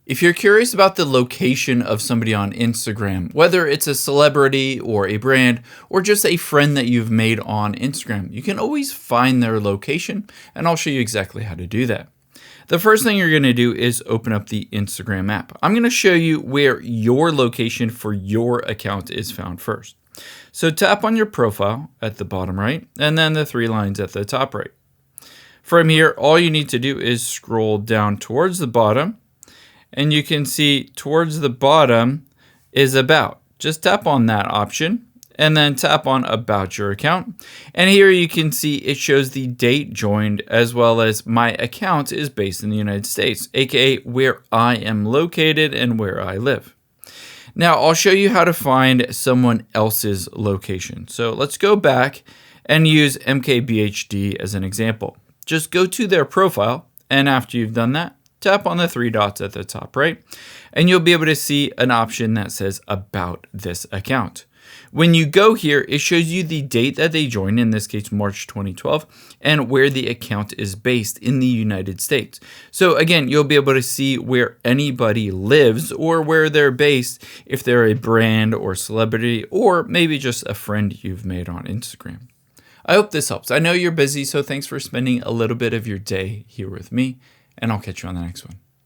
If you're curious about the location of somebody on Instagram, whether it's a celebrity or a brand or just a friend that you've made on Instagram, you can always find their location, and I'll show you exactly how to do that. The first thing you're going to do is open up the Instagram app. I'm going to show you where your location for your account is found first. So tap on your profile at the bottom right, and then the 3 lines at the top right. From here, all you need to do is scroll down towards the bottom, and you can see towards the bottom is About. Just tap on that option and then tap on About Your Account. And here you can see it shows the date joined, as well as my account is based in the United States, aka where I am located and where I live. Now I'll show you how to find someone else's location. So let's go back and use MKBHD as an example. Just go to their profile, and after you've done that, tap on the 3 dots at the top right, and you'll be able to see an option that says About This Account. When you go here, it shows you the date that they joined, in this case March 2012, and where the account is based in the United States. So again, you'll be able to see where anybody lives or where they're based, if they're a brand or celebrity, or maybe just a friend you've made on Instagram. I hope this helps. I know you're busy, so thanks for spending a little bit of your day here with me, and I'll catch you on the next one.